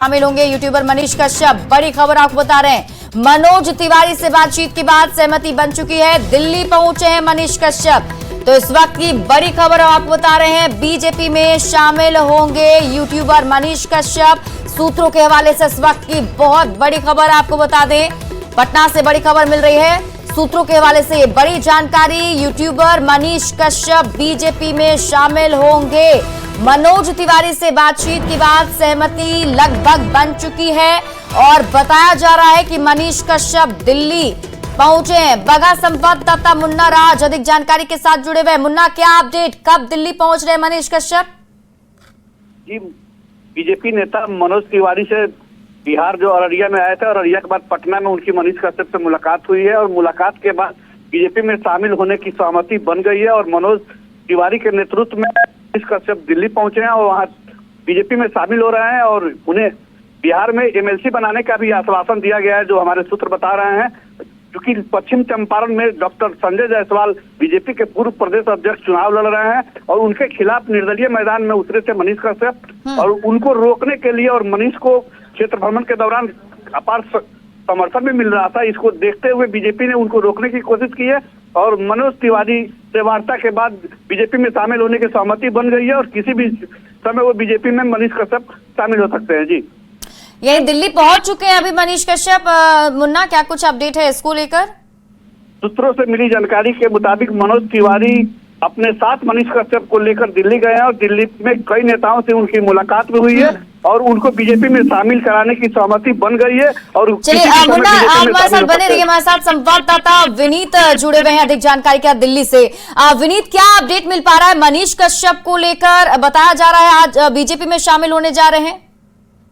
शामिल होंगे यूट्यूबर मनीष कश्यप। बड़ी खबर आपको बता रहे हैं, मनोज तिवारी से बातचीत के बाद सहमति बन चुकी है। दिल्ली पहुंचे हैं मनीष कश्यप। तो इस वक्त की बड़ी खबर आपको बता रहे हैं, बीजेपी में शामिल होंगे यूट्यूबर मनीष कश्यप। सूत्रों के हवाले से इस वक्त की बहुत बड़ी खबर आपको बता दें, पटना से बड़ी खबर मिल रही है। सूत्रों के हवाले से बड़ी जानकारी, यूट्यूबर मनीष कश्यप बीजेपी में शामिल होंगे। मनोज तिवारी से बातचीत के बाद सहमति लगभग बन चुकी है और बताया जा रहा है कि मनीष कश्यप दिल्ली पहुंचे हैं। बगा संवाददाता मुन्ना राज अधिक जानकारी के साथ जुड़े हुए। मुन्ना, क्या अपडेट, कब दिल्ली पहुंच रहे हैं मनीष कश्यप? जी, बीजेपी नेता मनोज तिवारी से बिहार जो अररिया में आए थे और अररिया के बाद पटना में उनकी मनीष कश्यप से मुलाकात हुई है और मुलाकात के बाद बीजेपी में शामिल होने की सहमति बन गई है और मनोज तिवारी के नेतृत्व में मनीष कश्यप दिल्ली पहुंचे हैं और वहां बीजेपी में शामिल हो रहे हैं और उन्हें बिहार में एमएलसी बनाने का भी आश्वासन दिया गया है, जो हमारे सूत्र बता रहे हैं। क्योंकि पश्चिम चंपारण में डॉक्टर संजय जायसवाल बीजेपी के पूर्व प्रदेश अध्यक्ष चुनाव लड़ रहे हैं और उनके खिलाफ निर्दलीय मैदान में उतरे थे मनीष कश्यप और उनको रोकने के लिए और मनीष को क्षेत्र भ्रमण के दौरान अपार समर्थन भी मिल रहा था। इसको देखते हुए बीजेपी ने उनको रोकने की कोशिश की है और मनोज तिवारी से वार्ता के बाद बीजेपी में शामिल होने की सहमति बन गई है और किसी भी समय वो बीजेपी में मनीष कश्यप शामिल हो सकते हैं। जी, यही दिल्ली पहुंच चुके हैं अभी मनीष कश्यप। मुन्ना, क्या कुछ अपडेट है इसको लेकर? सूत्रों से मिली जानकारी के मुताबिक मनोज तिवारी अपने साथ मनीष कश्यप को लेकर दिल्ली गए हैं और दिल्ली में कई नेताओं से उनकी मुलाकात भी हुई है और उनको बीजेपी में शामिल कराने की सहमति बन गई है। और चलिए मुन्ना, आप हमारे साथ बने रहिए। हमारे साथ संवाददाता विनीत जुड़े हुए हैं अधिक जानकारी के साथ दिल्ली से। विनीत, क्या अपडेट मिल पा रहा है मनीष कश्यप को लेकर? बताया जा रहा है आज बीजेपी में शामिल होने जा रहे हैं।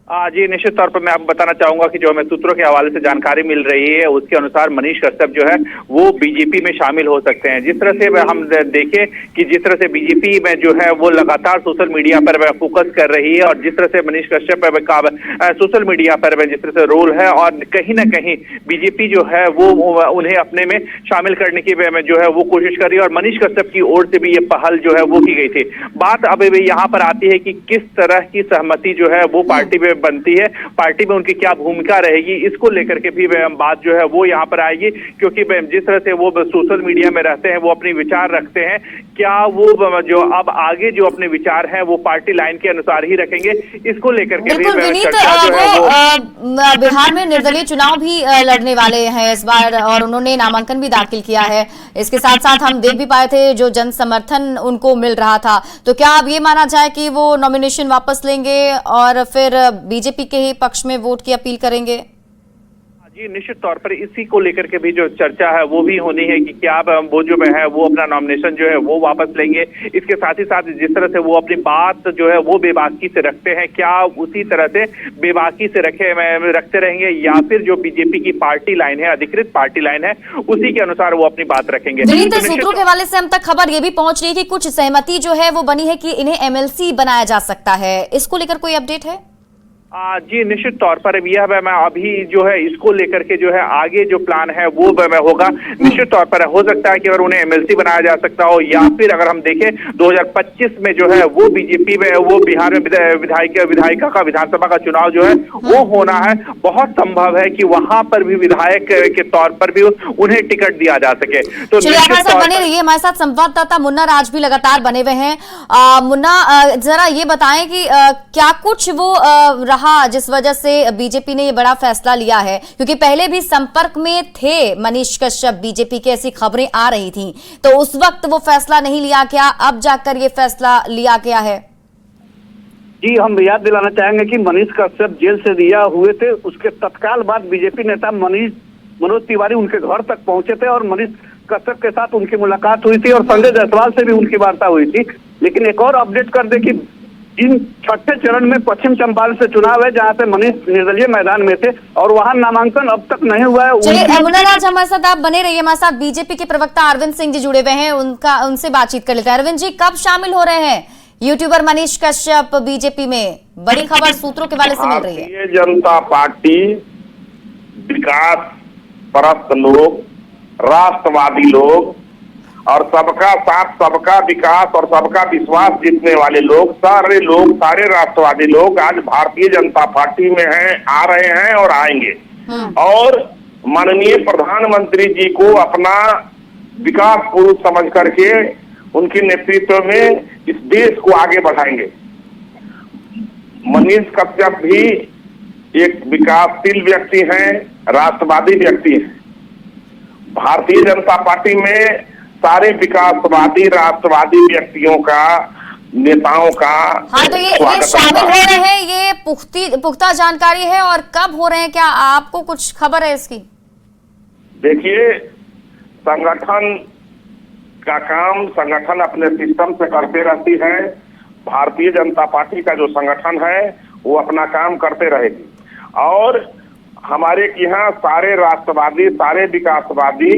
जी, निश्चित तौर पर मैं आपको बताना चाहूंगा कि जो हमें सूत्रों के हवाले से जानकारी मिल रही है उसके अनुसार मनीष कश्यप जो है वो बीजेपी में शामिल हो सकते हैं। जिस तरह से हम देखें कि जिस तरह से बीजेपी में जो है वो लगातार सोशल मीडिया पर फोकस कर रही है और जिस तरह से मनीष कश्यप का सोशल मीडिया पर जिस तरह से रोल है और कहीं ना कहीं बीजेपी जो है वो उन्हें अपने में शामिल करने की जो है वो कोशिश कर रही है और मनीष कश्यप की ओर से भी ये पहल जो है वो की गई थी। बात अब यहाँ पर आती है कि किस तरह की सहमति जो है वो पार्टी में बनती है, पार्टी में उनकी क्या भूमिका रहेगी, इसको लेकर के भी बात जो है वो यहाँ पर आएगी। क्योंकि जिस तरह से वो सोशल मीडिया में रहते हैं, वो अपने विचार रखते हैं, क्या वो जो अब आगे जो अपने विचार हैं वो पार्टी लाइन के अनुसार ही रखेंगे, इसको लेकर के भी बिहार में निर्दलीय चुनाव भी लड़ने वाले हैं इस बार और उन्होंने नामांकन भी दाखिल किया है। इसके साथ साथ हम देख भी पाए थे जो जन समर्थन उनको मिल रहा था। तो क्या अब ये माना जाए कि वो नॉमिनेशन वापस लेंगे और फिर बीजेपी के ही पक्ष में वोट की अपील करेंगे? जी, निश्चित तौर पर इसी को लेकर के भी जो चर्चा है वो भी होनी है कि क्या वो जो है वो अपना नॉमिनेशन जो है वो वापस लेंगे। इसके साथ ही साथ जिस तरह से वो अपनी बात जो है वो बेबाकी से रखते हैं, क्या उसी तरह से बेबाकी से रखते रहेंगे या फिर जो बीजेपी की पार्टी लाइन है, अधिकृत पार्टी लाइन है, उसी के अनुसार वो अपनी बात रखेंगे। तो सूत्रों के हवाले से हम तक खबर ये भी पहुंच रही है कि कुछ सहमति जो है वो बनी है कि इन्हें एमएलसी बनाया जा सकता है। इसको लेकर कोई अपडेट है? जी, निश्चित तौर पर यह मैं अभी जो है इसको लेकर के जो है आगे जो प्लान है वो होगा। निश्चित तौर पर हो सकता है कि अगर उन्हें एमएलसी बनाया जा सकता हो या फिर अगर हम देखें 2025 में जो है वो बीजेपी में वो बिहार में विधायिका का विधानसभा का चुनाव जो है वो होना है। बहुत संभव है कि वहां पर भी विधायक के तौर पर भी उन्हें टिकट दिया जा सके। तो बने रहिए, हमारे साथ संवाददाता मुन्ना राज भी लगातार बने हुए हैं। मुन्ना, जरा ये बताएं कि क्या कुछ वो जिस वजह से बीजेपी ने ये बड़ा फैसला लिया है, क्योंकि पहले भी संपर्क में थे मनीष कश्यप बीजेपी की, ऐसी खबरें आ रही थी, तो उस वक्त वो फैसला नहीं लिया, क्या अब जाकर ये फैसला लिया गया है? जी, हम याद दिलाना चाहेंगे कि मनीष कश्यप जेल से रिहा हुए थे, उसके तत्काल बाद बीजेपी नेता मनोज तिवारी उनके घर तक पहुंचे थे और मनीष कश्यप के साथ उनकी मुलाकात हुई थी और संजय जायसवाल से भी उनकी वार्ता हुई थी। लेकिन एक और अपडेट कर दे कि इन छठे चरण में पश्चिम चंपारण से चुनाव है जहां से मनीष निर्दलीय मैदान में थे और वहां नामांकन अब तक नहीं हुआ है। मुन्ना राज, हमारे साथ आप बने रहिए। हमारे साथ बीजेपी के प्रवक्ता अरविंद सिंह जी जुड़े हुए हैं, उनसे बातचीत कर लेते हैं। अरविंद जी, कब शामिल हो रहे हैं यूट्यूबर मनीष कश्यप बीजेपी में? बड़ी खबर सूत्रों के हवाले से मिल रही है। भारतीय जनता पार्टी विकास परस्त लोग, राष्ट्रवादी लोग और सबका साथ, सबका विकास और सबका विश्वास जीतने वाले लोग, सारे राष्ट्रवादी लोग आज भारतीय जनता पार्टी में हैं, आ रहे हैं और आएंगे। और माननीय प्रधानमंत्री जी को अपना विकास पुरुष समझ करके उनके नेतृत्व में इस देश को आगे बढ़ाएंगे। मनीष कश्यप भी एक विकासशील व्यक्ति हैं, राष्ट्रवादी व्यक्ति हैं। भारतीय जनता पार्टी में सारे विकासवादी राष्ट्रवादी व्यक्तियों का, नेताओं का हाँ, तो ये शामिल हो रहे हैं, ये पुख्ता जानकारी है। और कब हो रहे हैं, क्या आपको कुछ खबर है इसकी? देखिए, संगठन का काम संगठन अपने सिस्टम से करते रहती है। भारतीय जनता पार्टी का जो संगठन है वो अपना काम करते रहेगी। और हमारे यहाँ सारे राष्ट्रवादी, सारे विकासवादी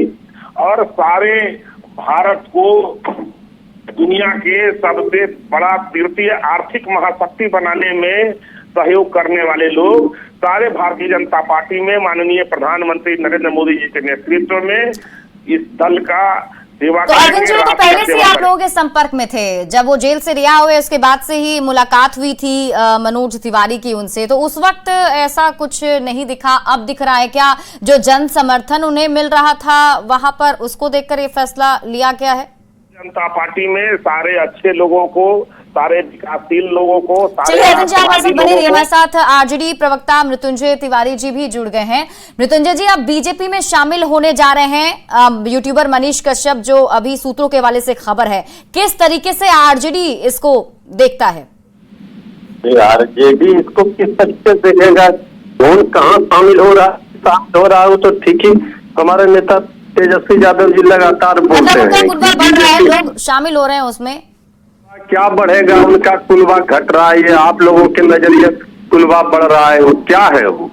और सारे भारत को दुनिया के सबसे बड़ा तृतीय आर्थिक महाशक्ति बनाने में सहयोग करने वाले लोग सारे भारतीय जनता पार्टी में माननीय प्रधानमंत्री नरेंद्र मोदी जी के नेतृत्व में इस दल का सेवा तो अरविंद जी, तो पहले से आप लोगों के संपर्क में थे, जब वो जेल से रिहा हुए उसके बाद से ही मुलाकात हुई थी मनोज तिवारी की उनसे, तो उस वक्त ऐसा कुछ नहीं दिखा, अब दिख रहा है क्या? जो जन समर्थन उन्हें मिल रहा था वहां पर, उसको देखकर ये फैसला लिया गया है? जनता पार्टी में सारे अच्छे लोगों को, सारे विकासशील लोगों को, चलिए अरविंद जी, आप बने रहिए हमारे साथ। आरजेडी प्रवक्ता मृत्युंजय तिवारी जी भी जुड़ गए हैं। मृत्युंजय जी, अब बीजेपी में शामिल होने जा रहे हैं यूट्यूबर मनीष कश्यप, जो अभी सूत्रों के हवाले से खबर है। किस तरीके से आरजेडी इसको देखता है? आरजेडी इसको किस तरीके से देखेगा, कौन कहाँ शामिल हो रहा है वो तो ठीक ही। हमारे नेता तेजस्वी यादव जी लगातार बोलते हैं बढ़ रहा है, लोग शामिल हो रहे हैं उसमें। क्या बढ़ेगा, उनका कुलवा घट रहा है, ये आप लोगों के नजरिए कुलवा बढ़ रहा है, वो क्या है? वो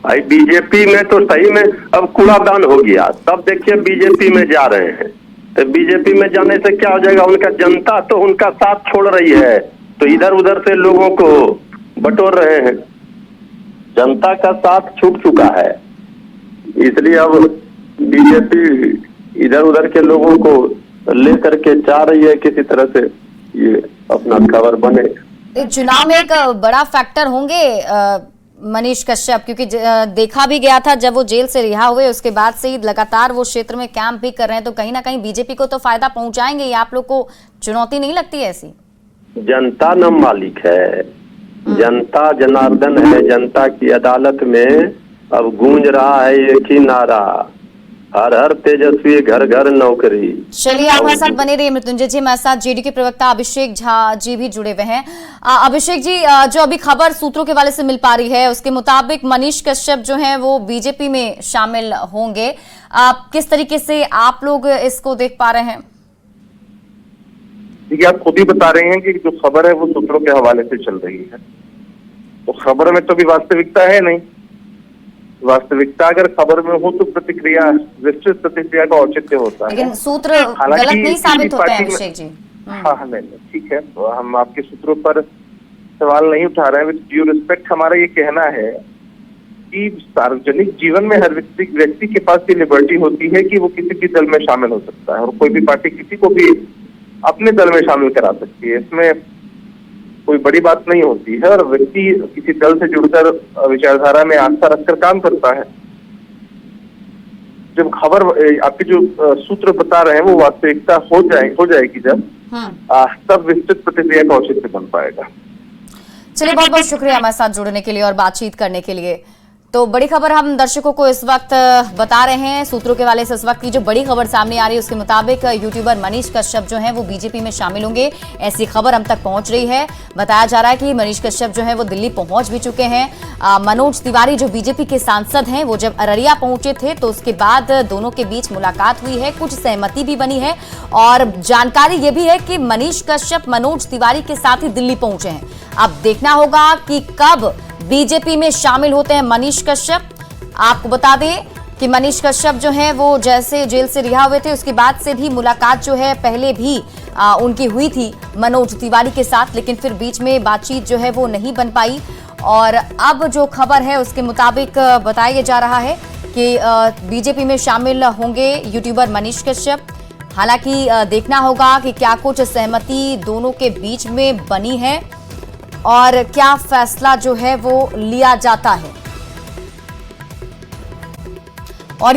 भाई बीजेपी में तो सही में अब कूड़ादान हो गया। तब देखिए बीजेपी में जा रहे हैं, तो बीजेपी में जाने से क्या हो जाएगा? उनका जनता तो उनका साथ छोड़ रही है, तो इधर उधर से लोगों को बटोर रहे हैं। जनता का साथ छूट चुका है, इसलिए अब बीजेपी इधर उधर के लोगों को लेकर के चाह रही है किसी तरह से ये अपना खबर बने। चुनाव में एक बड़ा फैक्टर होंगे मनीष कश्यप, क्योंकि देखा भी गया था जब वो जेल से रिहा हुए उसके बाद से ही लगातार वो क्षेत्र में कैंप भी कर रहे हैं, तो कहीं ना कहीं बीजेपी को तो फायदा पहुंचाएंगे। ये आप लोग को चुनौती नहीं लगती है ऐसी? जनता न मालिक है, जनता जनार्दन है। जनता की अदालत में अब गूंज रहा है एक ही नारा, हर हर तेजस्वी घर घर नौकरी। चलिए आप हमारे साथ बने रहिए। मृत्युंजय जी, हमारे साथ जेडी के प्रवक्ता अभिषेक झा जी भी जुड़े हुए हैं। अभिषेक जी, जो अभी खबर सूत्रों के वाले से मिल पा रही है उसके मुताबिक मनीष कश्यप जो हैं वो बीजेपी में शामिल होंगे। किस तरीके से आप लोग इसको देख पा रहे हैं? देखिए, आप खुद ही बता रहे हैं कि जो खबर है वो सूत्रों के हवाले से चल रही है, तो खबर में तो भी वास्तविकता है नहीं। वास्तविकता अगर खबर में हो तो प्रतिक्रिया, विस्तृत प्रतिक्रिया का औचित्य होता है, लेकिन सूत्र गलत नहीं साबित होते हैं अभिषेक जी। हाँ, नहीं, ठीक है, तो हम आपके सूत्रों पर सवाल नहीं उठा रहे हैं। विद ड्यू रिस्पेक्ट, हमारा ये कहना है कि सार्वजनिक जीवन में हर व्यक्ति के पास ये लिबर्टी होती है कि वो किसी भी दल में शामिल हो सकता है, और कोई भी पार्टी किसी को भी अपने दल में शामिल करा सकती है। इसमें कोई बड़ी बात नहीं होती है, और व्यक्ति किसी दल से जुड़कर विचारधारा में आस्था रखकर काम करता है। जब खबर आपके जो सूत्र बता रहे हैं वो वास्तविकता हो जाएगी जब, तब विस्तृत प्रतिक्रिया का औचित्य बन पाएगा। चलिए, बहुत बहुत शुक्रिया हमारे साथ जुड़ने के लिए और बातचीत करने के लिए। तो बड़ी खबर हम दर्शकों को इस वक्त बता रहे हैं, सूत्रों के वाले से इस वक्त की जो बड़ी खबर सामने आ रही है उसके मुताबिक यूट्यूबर मनीष कश्यप जो हैं वो बीजेपी में शामिल होंगे, ऐसी खबर हम तक पहुंच रही है। बताया जा रहा है कि मनीष कश्यप जो है वो दिल्ली पहुंच भी चुके हैं। मनोज तिवारी जो बीजेपी के सांसद हैं वो जब अररिया पहुंचे थे तो उसके बाद दोनों के बीच मुलाकात हुई है, कुछ सहमति भी बनी है, और जानकारी ये भी है कि मनीष कश्यप मनोज तिवारी के साथ ही दिल्ली पहुंचे हैं। अब देखना होगा कि कब बीजेपी में शामिल होते हैं मनीष कश्यप। आपको बता दें कि मनीष कश्यप जो हैं वो जैसे जेल से रिहा हुए थे उसके बाद से भी मुलाकात जो है पहले भी उनकी हुई थी मनोज तिवारी के साथ, लेकिन फिर बीच में बातचीत जो है वो नहीं बन पाई। और अब जो खबर है उसके मुताबिक बताया जा रहा है कि बीजेपी में शामिल होंगे यूट्यूबर मनीष कश्यप। हालांकि देखना होगा कि क्या कुछ सहमति दोनों के बीच में बनी है और क्या फैसला जो है वो लिया जाता है।